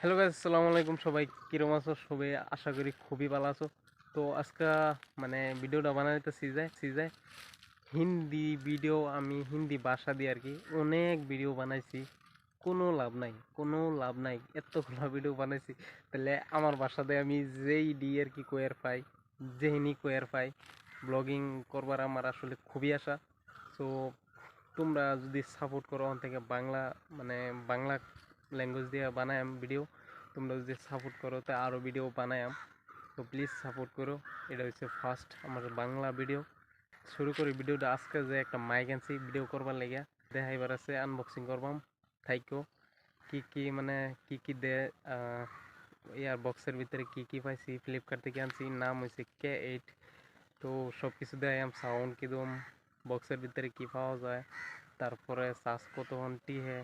Hello guys, আসসালামু আলাইকুম। সবাই কিরম আছো? সবাই আশা করি খুবই ভালো আছো। তো আজকে ভিডিওটা বানাইতেছি যায় হিন্দি ভিডিও। আমি হিন্দি ভাষা দিয়ে আর কি অনেক ভিডিও বানাইছি, কোনো লাভ নাই এতগুলো ভিডিও বানাইছি। তাহলে আমার ভাষাতে আমি যেই ডি আর কি কোয়ার পাই, যেহিনি কোয়ার পাই, ব্লগিং করবার আমার আসলে খুবই আশা। সো তোমরা যদি সাপোর্ট করো অন থেকে বাংলা ল্যাঙ্গুয়েজ দিয়ে বানায়াম ভিডিও, তোমরা যদি সাপোর্ট করো তা আরও ভিডিও বানায়াম। তো প্লিজ সাপোর্ট করো। এটা হচ্ছে ফার্স্ট আমার বাংলা ভিডিও। শুরু করি ভিডিওটা। আজকে যে একটা মাইক আনছি ভিডিও করবার লেগে, দেখাইবার আছে, আনবক্সিং করবাম। থাইকো কি কি কি কি দে ইয়ার বক্সের ভিতরে কি কি পাইছি, ফ্লিপকার্ট থেকে আনছি, নাম হয়েছে K8। তো সব কিছু দেখাইম, সাউন্ড কিদম, বক্সের ভিতরে কি পাওয়া যায়, তারপরে চার্জ কত ঘন্টি হে,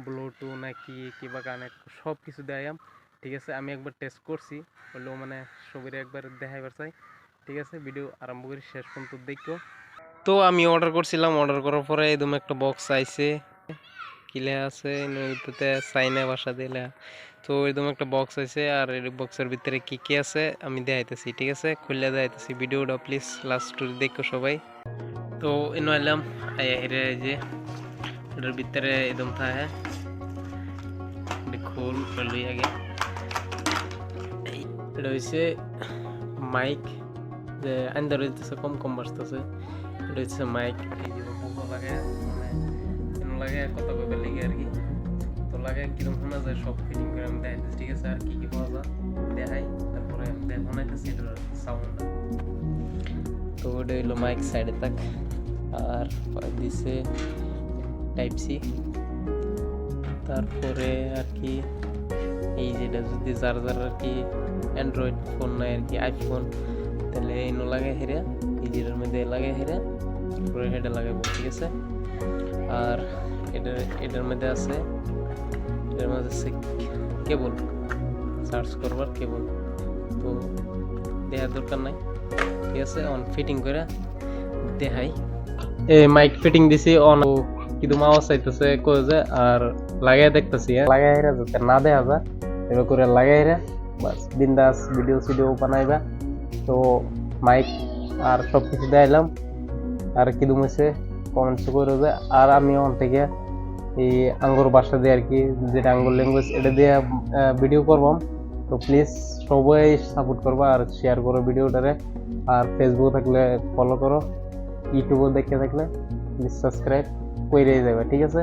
ব্লুটুথ নাকি কিবা কানেক্ট, সব কিছু দেখাইম। ঠিক আছে, আমি একবার টেস্ট করছি, হলেও সবাই একবার দেখাইবার চাই। ঠিক আছে, ভিডিও আরম্ভ করি, শেষ পর্যন্ত দেখো। তো আমি অর্ডার করছিলাম, অর্ডার করার পরে একদম একটা বক্স আইছে, কিলে আছে নইতে চাইনা ভাষা দিলে। তো এরকম একটা বক্স আছে, আর এই বক্সের ভিতরে কি কি আছে আমি দেখাইতেছি। ঠিক আছে, খুলে দেখাইতেছি। ভিডিওটা প্লিজ লাস্ট দেখো সবাই। তো এনে এলাম আয়া হেরে, যে এটার ভিতরে একদম থাকে খোল লই আগে। এটা হচ্ছে মাইক, যে আন্দার হইতেছে কম কম বাজতেছে। এটা হচ্ছে মাইক, এই যে লাগে লাগে কথা কইবার লেগে আর কি। তো লাগে কিরকম শোনা যায় সব ফিটিং করে আমি দেখাইতেছি। ঠিক আছে, আর কি কি পাওয়া যায় দেখাই, তারপরে বানাইতেছি এটার সাউন্ড। তো ওটা হইলো মাইক, সাইডে থাক। আর দিছে টাইপ সি। তারপরে আর কি এই যেটা যদি যার আর কি অ্যান্ড্রয়েড ফোন নাই আর কি, আইফোন, তাহলে এনো লাগে হেরে, এই যেটার মধ্যে লাগে হেরে, তারপরে হেডে লাগাবো। ঠিক আছে, আর এটার মধ্যে আছে কেবল, চার্জ করবার কেবল। তো দেখার দরকার নাই। ঠিক আছে, অন ফিটিং করে দেখাই। এই মাইক ফিটিং দিছি অন, কিন্তু আওয়াজ চাইতেছে কই যে, আর লাগাই দেখতেছি, লাগাই হেরা যাতে না দেখা যায় এবার করে লাগাই হেরা, বাস বিন্দাস ভিডিও সিডিও বানাইবা। তো মাইক আর সব কিছু দেখাইলাম, আর কি দুম হয়েছে কমেন্টস করে যে। আর আমি অন থেকে এই আঙ্গুর ভাষা দিয়ে আর কি, যেটা আঙ্গুর ল্যাঙ্গুয়েজ, এটা দিয়ে ভিডিও করবাম। তো প্লিজ সবাই সাপোর্ট করবা আর শেয়ার করো ভিডিওটারে। আর ফেসবুক থাকলে ফলো করো, ইউটিউবে দেখে থাকলে প্লিজ সাবস্ক্রাইব করে যাবে। ঠিক আছে।